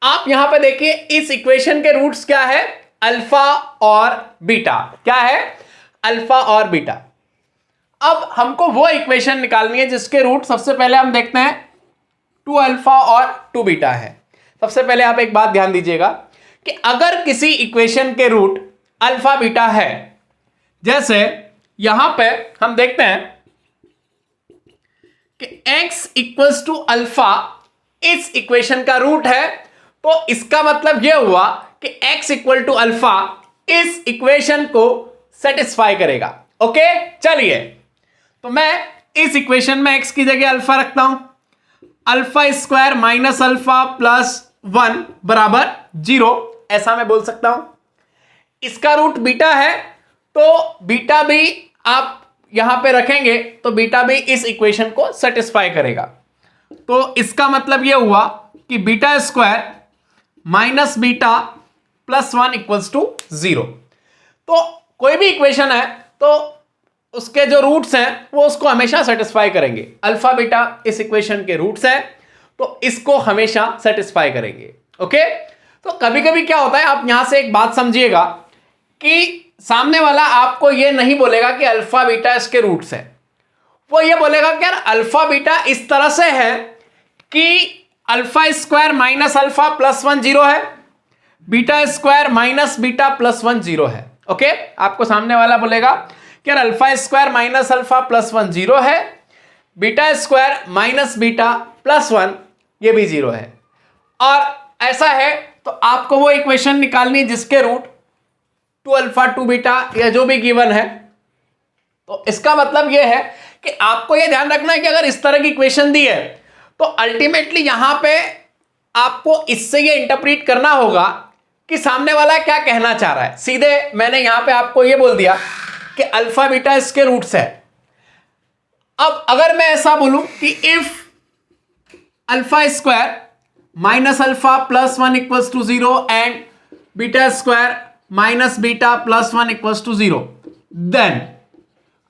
आप यहां पे देखिए इस इक्वेशन के रूट्स क्या है, अल्फा और बीटा। क्या है, अल्फा और बीटा। अब हमको वो इक्वेशन निकालनी है जिसके रूट सबसे पहले हम देखते हैं 2 अल्फा और 2 बीटा है। सबसे पहले आप एक बात ध्यान दीजिएगा कि अगर किसी इक्वेशन के रूट अल्फा बीटा है, जैसे यहां पे हम देखते हैं कि x इक्वल्स टू अल्फा इस इक्वेशन का रूट है, तो इसका मतलब यह हुआ कि x इक्वल टू अल्फा इस इक्वेशन को सेटिस्फाई करेगा। ओके, चलिए तो मैं इस इक्वेशन में x की जगह अल्फा रखता हूं। Alpha square minus alpha plus 1 बराबर 0, ऐसा मैं बोल सकता हूं। इसका रूट बीटा है, तो बीटा भी आप यहां पे रखेंगे तो बीटा भी इस इक्वेशन को सेटिस्फाई करेगा। तो इसका मतलब यह हुआ कि beta square minus beta plus 1 equals to 0। तो कोई भी इक्वेशन है तो उसके जो रूट्स हैं वो उसको हमेशा सेटिस्फाई करेंगे। अल्फा बीटा इस इक्वेशन के रूट्स हैं तो इसको हमेशा सेटिस्फाई करेंगे। ओके, तो कभी कभी क्या होता है, आप यहां से एक बात समझिएगा कि सामने वाला आपको ये नहीं बोलेगा कि अल्फा बीटा इसके रूट्स है, वो ये बोलेगा कि यार अल्फा बीटा इस तरह से है कि alpha square minus alpha plus 1 0 है, beta square minus beta plus 1 0 है। ओके, आपको सामने वाला बोलेगा कि यार alpha square minus alpha plus 1 0 है, beta square minus beta plus 1 ये भी 0 है। और ऐसा है तो आपको वो इक्वेशन निकालनी है जिसके रूट 2 अल्फा 2 बीटा या जो भी गिवन है। तो इसका मतलब यह है कि आपको यह ध्यान रखना है कि अगर इस तरह की इक्वेशन दी है तो अल्टीमेटली यहां पे आपको इससे यह इंटरप्रीट करना होगा कि सामने वाला क्या कहना चाह रहा है। सीधे मैंने यहां पे आपको यह बोल दिया कि अल्फा बीटा इसके रूट्स है। अब अगर मैं ऐसा बोलूं कि if alpha square minus alpha plus 1 equals to 0 and beta square minus beta plus 1 equals to 0, then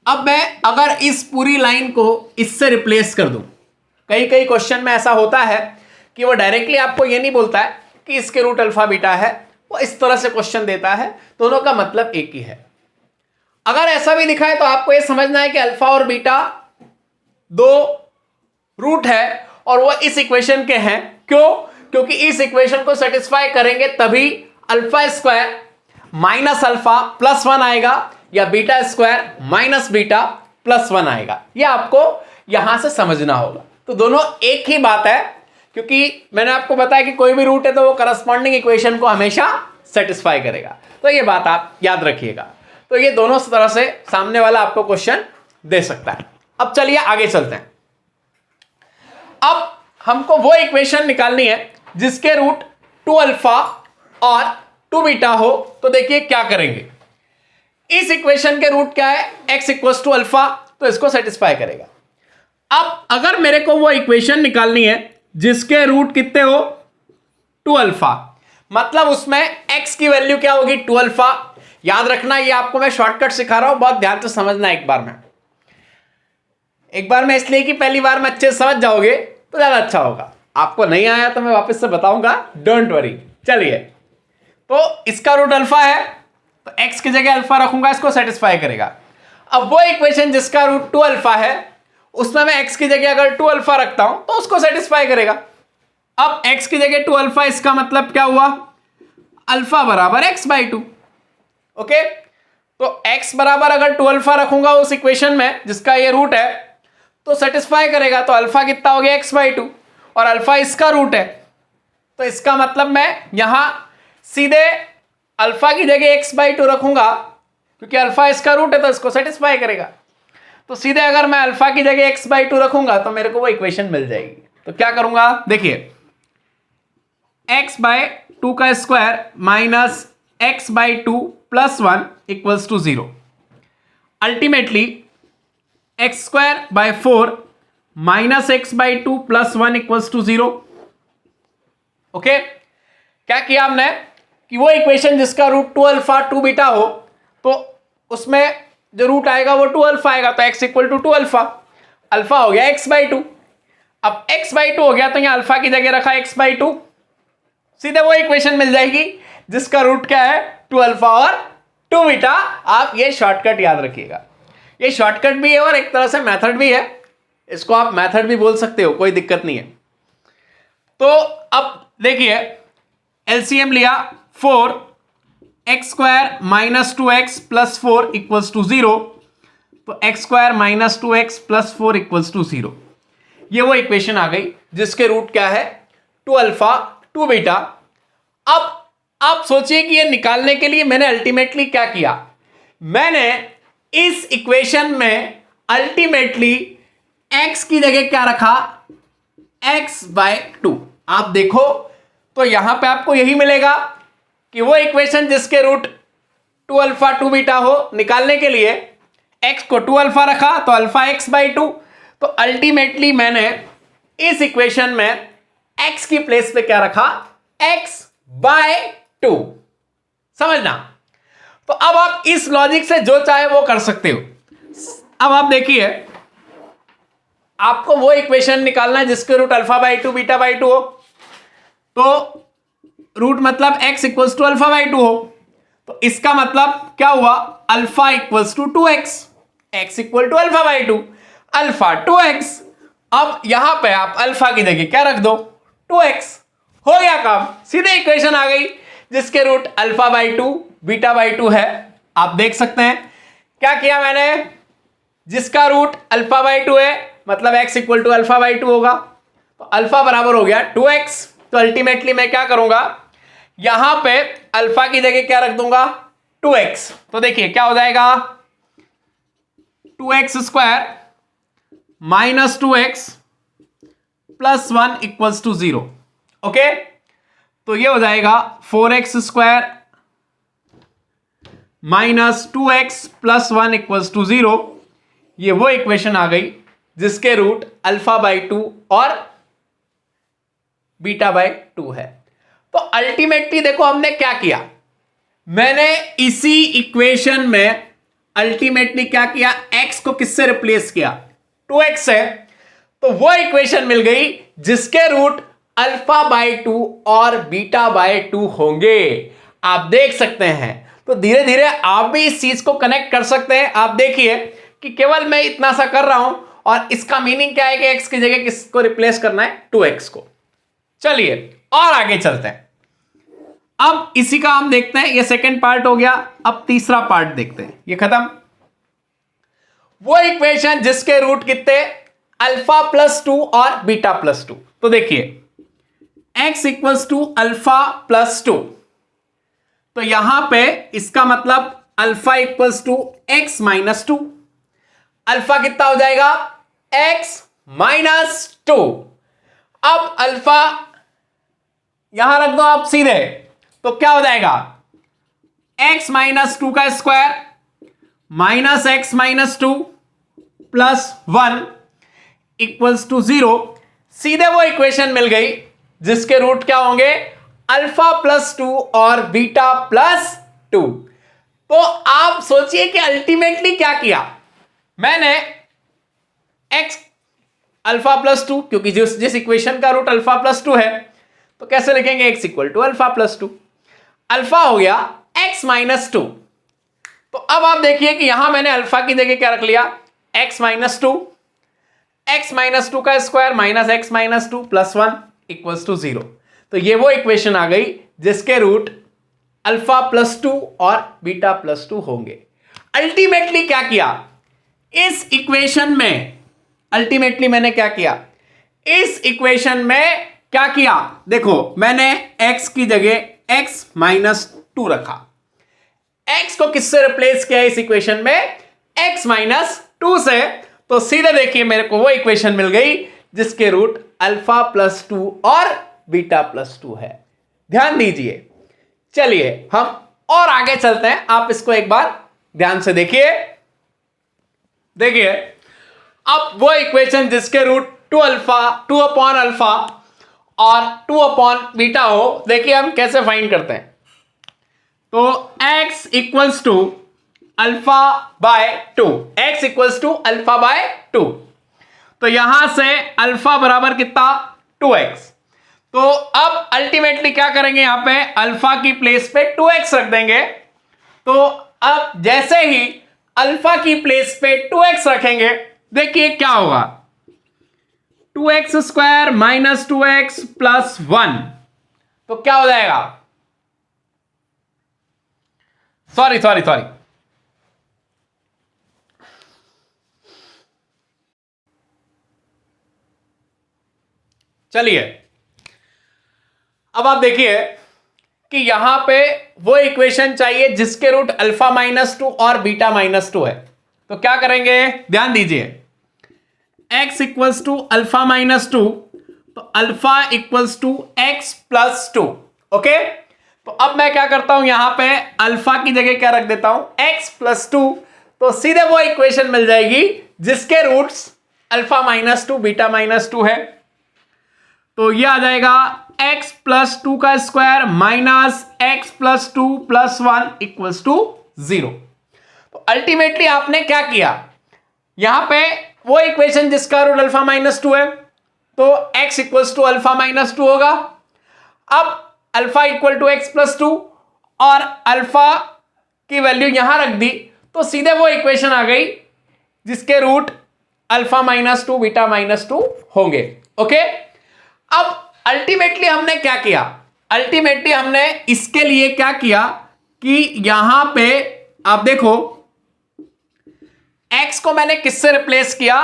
अब मैं अगर इस पूरी लाइन को इससे रिप्लेस कर दूं, कई कई क्वेश्चन में ऐसा होता है कि वो डायरेक्टली आपको ये नहीं बोलता है कि इसके रूट अल्फा बीटा है, वो इस तरह से क्वेश्चन देता है, दोनों का मतलब एक ही है। अगर ऐसा भी लिखा है तो आपको ये समझना है कि अल्फा और बीटा दो रूट है और वो इस इक्वेशन के हैं। क्यों? क्योंकि इस इक्वेशन को सेटिस्फाई करेंगे तभी alpha square minus alpha plus 1 आएगा या beta square minus beta plus 1 आएगा। यह आपको यहां से समझना होगा। तो दोनों एक ही बात है, क्योंकि मैंने आपको बताया कि कोई भी रूट है तो वो करस्पॉन्डिंग इक्वेशन को हमेशा सेटिस्फाई करेगा। तो ये बात आप याद रखिएगा। तो ये दोनों तरह से सामने वाला आपको क्वेश्चन दे सकता है। अब चलिए आगे चलते हैं। अब हमको वो इक्वेशन निकालनी है जिसके रूट 2 अल्फा और 2 बीटा हो। तो देखिए क्या करेंगे, इस इक्वेशन के रूट क्या है, x इक्वल्स टू अल्फा, तो इसको सेटिस्फाई करेगा। अब अगर मेरे को वो इक्वेशन निकालनी है जिसके रूट कितने हो 2 अल्फा, मतलब उसमें x की वैल्यू क्या होगी 2 अल्फा। याद रखना, ये आपको मैं शॉर्टकट सिखा रहा हूं, बहुत ध्यान से समझना। एक बार में इसलिए कि पहली बार में अच्छे से समझ जाओगे तो ज्यादा अच्छा होगा। आपको नहीं आया तो मैं वापस से बताऊंगा, डोंट वरी। चलिए, तो इसका रूट अल्फा है तो x की जगह अल्फा रखूंगा, इसको सेटिस्फाई करेगा। अब वो इक्वेशन जिसका रूट 2 अल्फा है उसमें मैं x की जगह अगर 2 अल्फा रखता हूं तो उसको सेटिस्फाई करेगा। अब x की जगह 2 अल्फा, इसका मतलब क्या हुआ, अल्फा बराबर x बाई 2। ओके, तो x बराबर अगर 2 अल्फा रखूंगा उस इक्वेशन में जिसका ये रूट है तो सेटिस्फाई करेगा। तो अल्फा कितना हो गया x बाई 2 और अल्फा इसका रूट है, तो इसका मतलब मैं यहां सीधे अल्फा की जगह x बाई 2 रखूंगा क्योंकि अल्फा इसका रूट है तो इसको सेटिस्फाई करेगा। तो सीधे अगर मैं अल्फा की जगह x बाई 2 रखूंगा तो मेरे को वो इक्वेशन मिल जाएगी। तो क्या करूंगा, देखिए x बाई 2 का square minus x by 2 plus 1 equals to 0। Ultimately x square by 4 minus x by 2 plus 1 equals to 0। Okay, क्या किया हमने कि वो इक्वेशन जिसका रूट 2 अल्फा 2 बीटा हो तो उसमें जो रूट आएगा वो 2 अल्फा आएगा, तो x equal to 2 alpha. Alpha हो गया x बाई 2। अब x बाई 2 हो गया तो यहां अल्फा की जगह रखा x बाई 2 सीधे वो इक्वेशन मिल जाएगी जिसका रूट क्या है 2 अल्फा और 2 बीटा। आप ये शॉर्टकट याद रखिएगा, ये शॉर्टकट भी है और एक तरह से मेथड भी है, इसको आप मेथड भी बोल सकते हो, कोई दिक्कत नहीं है। तो अब देखिए एलसीएम लिया 4x² minus 2x plus 4 equals to 0, तो x² minus 2x plus 4 equals to 0। ये वो इक्वेशन आ गई जिसके रूट क्या है 2 अल्फा 2 बीटा। अब आप सोचिए कि ये निकालने के लिए मैंने अल्टीमेटली क्या किया, मैंने इस इक्वेशन में अल्टीमेटली x की जगह क्या रखा, x/2। आप देखो तो यहां पे आपको यही मिलेगा कि वो इक्वेशन जिसके रूट 2 अल्फा 2 बीटा हो, निकालने के लिए x को 2 अल्फा रखा तो अल्फा x/2। तो अल्टीमेटली मैंने इस इक्वेशन में x की प्लेस पे क्या रखा, x/2। समझना। तो अब आप इस लॉजिक से जो चाहे वो कर सकते हो। अब आप देखिए आपको वो इक्वेशन निकालना है जिसके रूट अल्फा/2 बीटा/2 हो, तो रूट मतलब x इक्वल्स टू अल्फा/2 हो, तो इसका मतलब क्या हुआ, alpha equals to 2x, x equal to alpha, alpha 2x। अब यहां पे आप अल्फा की जगह क्या रख दो, 2x। हो गया काम, सीधे इक्वेशन आ गई जिसके रूट अल्फा/2 बीटा/2 है। आप देख सकते हैं क्या किया मैंने, जिसका रूट अल्फा/2 है मतलब x इक्वल टू अल्फा/2 होगा, तो अल्फा बराबर हो गया 2x। तो अल्टीमेटली मैं क्या करूंगा, यहां पे अल्फा की जगह क्या रख दूंगा, 2x। तो देखिए क्या हो जाएगा, 2x² minus 2x plus 1 equals to 0। Okay, तो ये हो जाएगा 4x² minus 2x plus 1 equals to 0। ये वो इक्वेशन आ गई जिसके रूट अल्फा/2 और बीटा/2 है। तो अल्टीमेटली देखो हमने क्या किया, मैंने इसी इक्वेशन में अल्टीमेटली क्या किया, x को किससे रिप्लेस किया, 2x है, तो वो इक्वेशन मिल गई जिसके रूट अल्फा/2 और बीटा/2 होंगे। आप देख सकते हैं, तो धीरे धीरे आप भी इस चीज को कनेक्ट कर सकते हैं। आप देखिए कि केवल मैं इतना सा कर रहा हूं और इसका मीनिंग क्या है कि x की जगह किसको रिप्लेस करना है, 2x को। चलिए और आगे चलते हैं। अब इसी का हम देखते हैं, ये सेकंड पार्ट हो गया। अब तीसरा पार्ट देखते हैं, ये खत्म। वो इक्वेशन जिसके रूट कितने, अल्फा+2 और बीटा+2। तो देखिए x इक्वल्स टू अल्फा+2, तो यहां पे इसका मतलब alpha equals to x-2। Alpha कितना हो जाएगा, x-2। अब अल्फा यहां रख दो आप सीधे, तो क्या हो जाएगा, x-2 का square minus x-2 plus 1 equals to 0। सीधे वो इक्वेशन मिल गई जिसके रूट क्या होंगे, अल्फा+2 और बीटा+2। तो आप सोचिए कि अल्टीमेटली क्या किया मैंने, x अल्फा+2, क्योंकि जिस इक्वेशन का रूट अल्फा+2 है तो कैसे लिखेंगे, x इक्वल टू अल्फा+2, अल्फा हो गया x-2। तो अब आप देखिए कि यहां मैंने अल्फा की जगह क्या रख लिया, x-2, x-2 का square minus x-2 plus 1 equals to 0। तो ये वो इक्वेशन आ गई जिसके रूट अल्फा+2 और बीटा+2 होंगे। अल्टीमेटली क्या किया, इस इक्वेशन में अल्टीमेटली मैंने क्या किया, इस इक्वेशन में क्या किया, देखो मैंने x की जगह x-2 रखा, x को किससे रिप्लेस किया इस इक्वेशन में, x-2 से। तो सीधे देखिए मेरे को वो इक्वेशन मिल गई जिसके रूट अल्फा+2 और बीटा+2 है। ध्यान दीजिए। चलिए हम और आगे चलते हैं, आप इसको एक बार ध्यान से देखिए। देखिए अब वो इक्वेशन जिसके रूट 2 अपॉन अल्फा और 2 अपॉन बीटा हो, देखिए हम कैसे फाइंड करते हैं। तो x equals to alpha, x equals to alpha. तो यहां से अल्फा बराबर कितना, 2x। तो अब अल्टीमेटली क्या करेंगे, यहां पे अल्फा की प्लेस पे 2x रख देंगे। तो अब जैसे ही अल्फा की प्लेस पे 2x रखेंगे, देखिए क्या होगा, 2x square minus 2x plus 1, तो क्या हो जाएगा, सॉरी सॉरी सॉरी, चलिए अब आप देखिए कि यहां पे वो इक्वेशन चाहिए जिसके रूट अल्फा -2 और बीटा -2 है। तो क्या करेंगे, ध्यान दीजिए, x इक्वल्स टू अल्फा -2, तो alpha equals to x plus 2। Okay, तो अब मैं क्या करता हूं, यहां पे अल्फा की जगह क्या रख देता हूं, x प्लस 2, तो सीधे वो इक्वेशन मिल जाएगी जिसके रूट्स अल्फा -2 बीटा -2 है। तो ये आ जाएगा x प्लस 2 का square minus x plus 2 plus 1 equals to 0। तो अल्टीमेटली आपने क्या किया, यहां पे वो इक्वेशन जिसका रूट अल्फा -2 है, तो x इक्वल्स टू अल्फा -2 होगा। अब alpha equal to x plus 2 और अल्फा की वैल्यू यहां रख दी, तो सीधे वो इक्वेशन आ गई जिसके रूट अल्फा -2 बीटा -2 होंगे। ओके, अब अल्टीमेटली हमने क्या किया, अल्टीमेटली हमने इसके लिए क्या किया कि यहां पे आप देखो x को मैंने किससे रिप्लेस किया,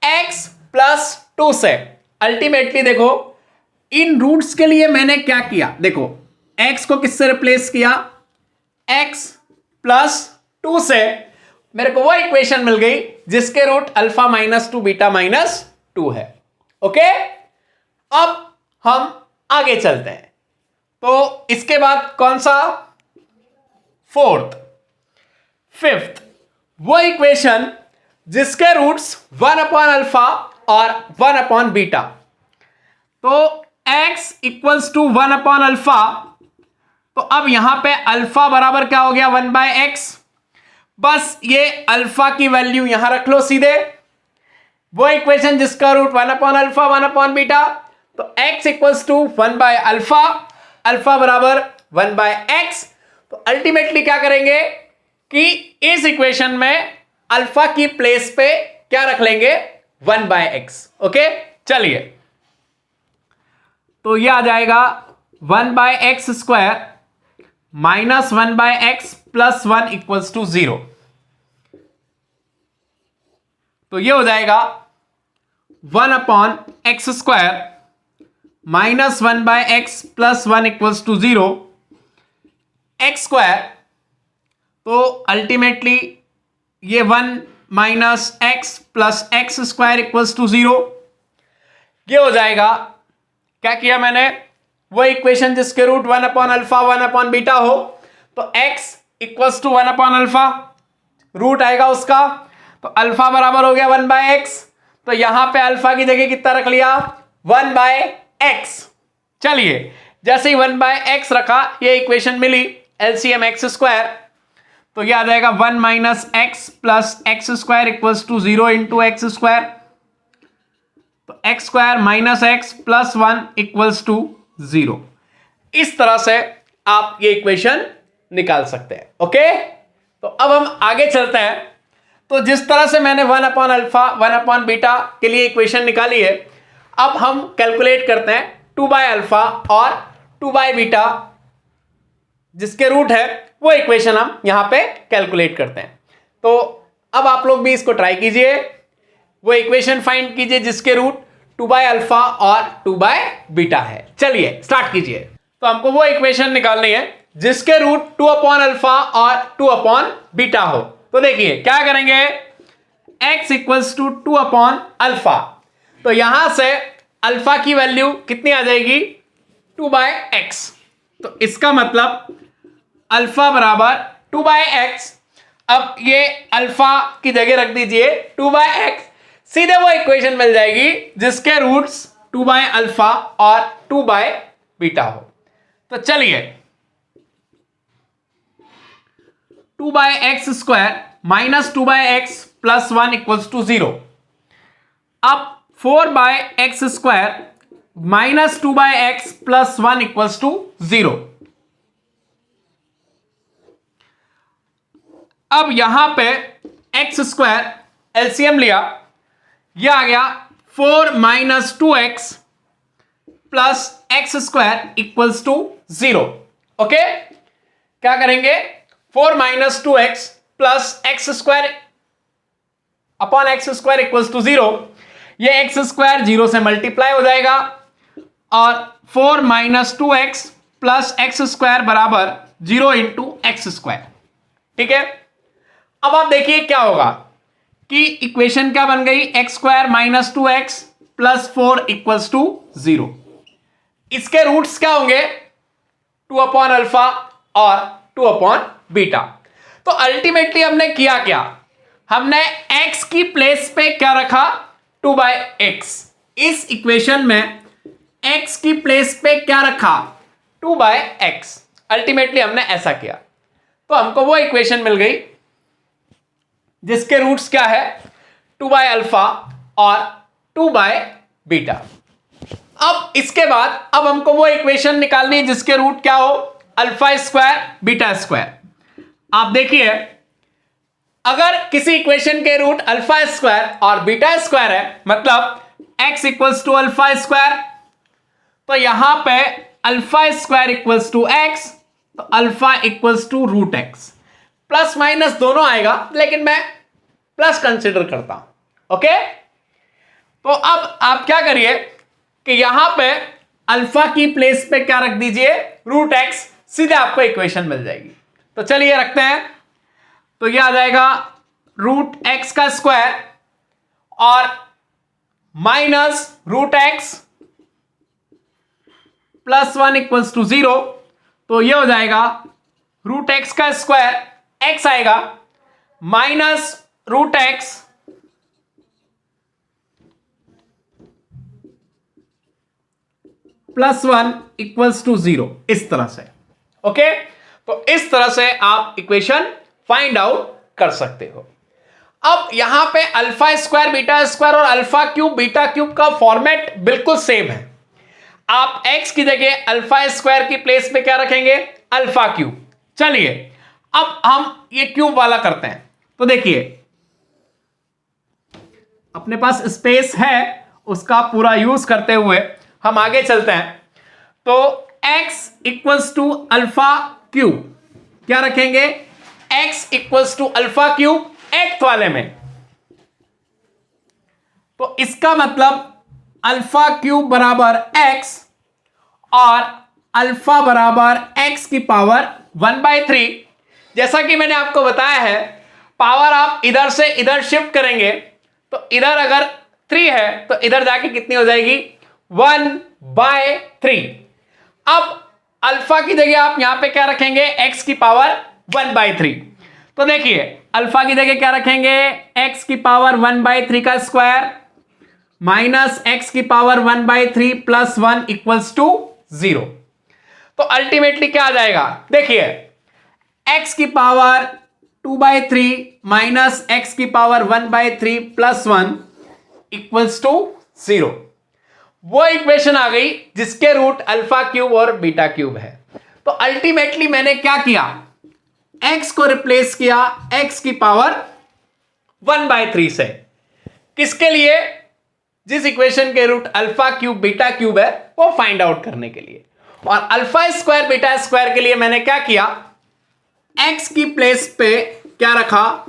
x प्लस 2 से। अल्टीमेटली देखो इन रूट्स के लिए मैंने क्या किया, देखो x को किससे रिप्लेस किया, x प्लस 2 से, मेरे को वो इक्वेशन मिल गई जिसके रूट अल्फा -2 बीटा -2 है। ओके, अब हम आगे चलते हैं। तो इसके बाद कौन सा, फोर्थ, फिफ्थ, वो इक्वेशन जिसके रूट्स 1 अपॉन अल्फा और 1 अपॉन बीटा। तो x equals to 1 upon alpha, तो अब यहां पे अल्फा बराबर क्या हो गया, 1/x। बस ये अल्फा की वैल्यू यहां रख लो सीधे, वो इक्वेशन जिसका root 1 upon alpha 1 upon beta, तो x इक्वल्स टू 1/अल्फा, अल्फा बराबर 1/x। तो अल्टीमेटली क्या करेंगे कि इस इक्वेशन में अल्फा की प्लेस पे क्या रख लेंगे, 1/x। ओके, चलिए, तो ये आ जाएगा 1/x square minus 1/x plus 1 equals to 0। तो ये हो जाएगा 1 upon x square minus 1/x plus 1 equals to 0 x square. तो अल्टीमेटली ये 1 minus x plus x square equals to 0। ये हो जाएगा, क्या किया मैंने, वो इक्वेशन जिसके root 1 upon alpha 1 upon beta हो, तो x equals to 1 upon alpha, root आएगा उसका, तो अल्फा बराबर हो गया 1/x। तो यहां पे अल्फा की जगह कितना रख लिया, 1/x। चलिए, जैसे ही 1/x रखा, ये इक्वेशन मिली, एलसीएम एक्स स्क्वायर, तो ये आ जाएगा 1 minus x plus x square equals to 0 into x square. तो x square minus x plus 1 equals to 0। इस तरह से आप ये इक्वेशन निकाल सकते हैं। ओके, तो अब हम आगे चलते हैं। तो जिस तरह से मैंने 1 अपॉन अल्फा 1 अपॉन बीटा के लिए इक्वेशन निकाली है, अब हम कैलकुलेट करते हैं 2/अल्फा और 2/बीटा जिसके रूट है, वो इक्वेशन हम यहां पे कैलकुलेट करते हैं। तो अब आप लोग भी इसको ट्राई कीजिए, वो इक्वेशन फाइंड कीजिए जिसके रूट 2/अल्फा और 2/बीटा है। चलिए स्टार्ट कीजिए। तो हमको वो इक्वेशन निकालनी है जिसके रूट 2 अपॉन अल्फा और 2 अपॉन बीटा हो। तो देखिए क्या करेंगे, x equals to 2 upon alpha, तो यहां से अल्फा की वैल्यू कितनी आ जाएगी, 2/x। तो इसका मतलब अल्फा बराबर 2/x। अब ये अल्फा की जगह रख दीजिए 2/x, सीधे वो इक्वेशन मिल जाएगी जिसके रूट्स 2/अल्फा और 2/बीटा हो। तो चलिए, 2/x square minus 2/x plus 1 equals to 0। अब 4/x स्क्वायर -2/x + 1 = 0। अब यहां पे x² एलसीएम लिया, यह आ गया 4 - 2x + x² = 0। ओके, क्या करेंगे? 4 - 2x + x² अपॉन x² = 0। ये x² 0 से मल्टीप्लाई हो जाएगा और 4 - 2x + x² बराबर 0 × x²। ठीक है, अब आप देखिए क्या होगा कि इक्वेशन क्या बन गई? x² - 2x + 4 = 0। इसके रूट्स क्या होंगे? 2/α और 2/β। तो अल्टीमेटली हमने किया क्या? हमने x की प्लेस पे क्या रखा? 2/x। इस इक्वेशन में x की प्लेस पे क्या रखा? 2/x। अल्टीमेटली हमने ऐसा किया, तो हमको वो इक्वेशन मिल गई जिसके रूट्स क्या है? 2/α और 2/β। अब इसके बाद अब हमको वो इक्वेशन निकालनी है जिसके रूट क्या हो? α², β²। आप देखिए, अगर किसी इक्वेशन के रूट α² और β² है, मतलब x = α², तो यहां पे α² = x, तो α = √x। प्लस माइनस दोनों आएगा, लेकिन मैं प्लस कंसिडर करता हूं। ओके, तो अब आप क्या करिए कि यहां पे अल्फा की प्लेस पे क्या रख दीजिए? √x। सीधे आपको इक्वेशन मिल जाएगी। तो चलिए रखते हैं, तो यह आ जाएगा √x² और -√x + 1 = 0। तो यह हो जाएगा √x², x आएगा, -√x + 1 = 0। इस तरह से। ओके, तो इस तरह से आप इक्वेशन फाइंड आउट कर सकते हो। अब यहां पे α² β² और α³ β³ का फॉर्मेट बिल्कुल सेम है। आप x की जगह α² की प्लेस पे क्या रखेंगे? α³। चलिए अब हम ये क्यूब वाला करते हैं। तो देखिए, अपने पास स्पेस है, उसका पूरा यूज करते हुए हम आगे चलते हैं। तो x = α³, क्या रखेंगे? x = α³ x वाले में, तो इसका मतलब α³ बराबर x और अल्फा बराबर x की पावर 1/3। जैसा कि मैंने आपको बताया है, पावर आप इधर से इधर शिफ्ट करेंगे, तो इधर अगर 3 है तो इधर जाके कितनी हो जाएगी? 1/3। अब अल्फा की जगह आप यहां पे क्या रखेंगे? x की पावर 1/3। तो देखिए, अल्फा की जगह क्या रखेंगे? x की पावर 1/3 का स्क्वायर माइनस x की पावर 1/3 + 1 = 0। तो अल्टीमेटली क्या आ जाएगा? देखिए, x की पावर 2/3 माइनस x की पावर 1/3 + 1 = 0। वो इक्वेशन आ गई जिसके रूट α³ और β³ है। तो अल्टीमेटली मैंने क्या किया? x को रिप्लेस किया x की पावर 1/3 से। किसके लिए? जिस इक्वेशन के रूट α³ β³ है वो फाइंड आउट करने के लिए। और α² β² के लिए मैंने क्या किया? x की प्लेस पे क्या रखा?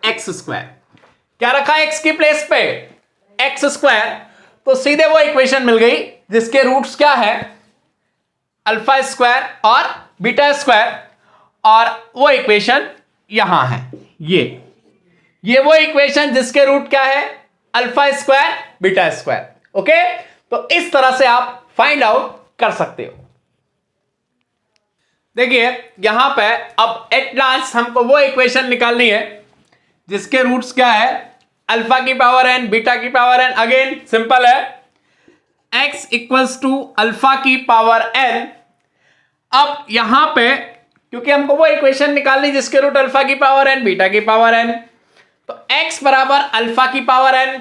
x²। क्या रखा x की प्लेस पे? x²। तो सीधे वो इक्वेशन मिल गई जिसके रूट्स क्या है? α² और β²। और वो इक्वेशन यहां है, ये वो इक्वेशन जिसके रूट क्या है? α² β²। ओके, तो इस तरह से आप फाइंड आउट कर सकते हो। देखिए, यहां पे अब एट लास्ट हमको वो इक्वेशन निकालनी है जिसके रूट्स क्या है? अल्फा की पावर n, बीटा की पावर n। अगेन सिंपल है, x = अल्फा की पावर n। अब यहां पे क्योंकि हमको वो इक्वेशन निकालनी जिसके रूट अल्फा की पावर n, बीटा की पावर n, तो x बराबर अल्फा की पावर n।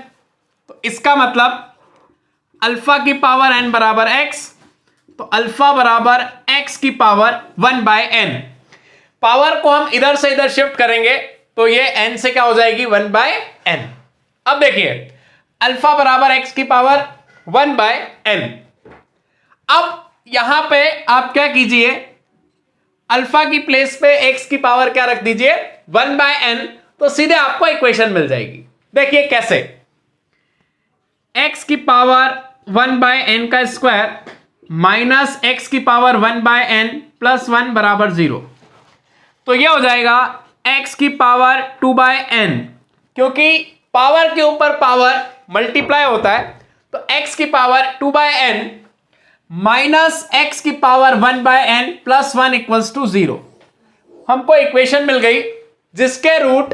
तो इसका मतलब अल्फा की पावर n बराबर x, तो अल्फा बराबर x की पावर 1/n। पावर को हम इधर से इधर शिफ्ट करेंगे तो ये n से क्या हो जाएगी 1/n। अब देखिए अल्फा बराबर x की पावर 1/n। अब यहां पे आप क्या कीजिए, अल्फा की प्लेस पे x की पावर क्या रख दीजिए 1/n, तो सीधे आपको इक्वेशन मिल जाएगी। देखिए कैसे, x की पावर 1/n का स्क्वायर माइनस x की पावर 1/n प्लस 1 बराबर 0। तो यह हो जाएगा x की पावर 2/n, क्योंकि पावर के ऊपर पावर मल्टीप्लाई होता है, तो x की पावर 2/n माइनस x की power 1/n plus 1 equals to 0। हमको इक्वेशन मिल गई जिसके रूट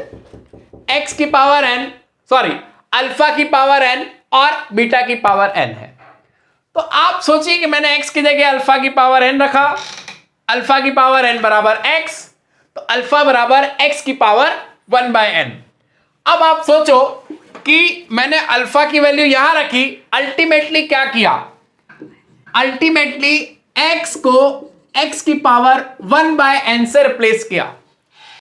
x की पावर n, सॉरी अल्फा की पावर n और बीटा की पावर n है। तो आप सोचिए कि मैंने x की जगह अल्फा की पावर n रखा, अल्फा की पावर n बराबर x, तो अल्फा बराबर x की पावर 1/n। अब आप सोचो कि मैंने अल्फा की वैल्यू यहां रखी, अल्टीमेटली क्या किया, अल्टीमेटली x को x की पावर 1/n से रिप्लेस किया।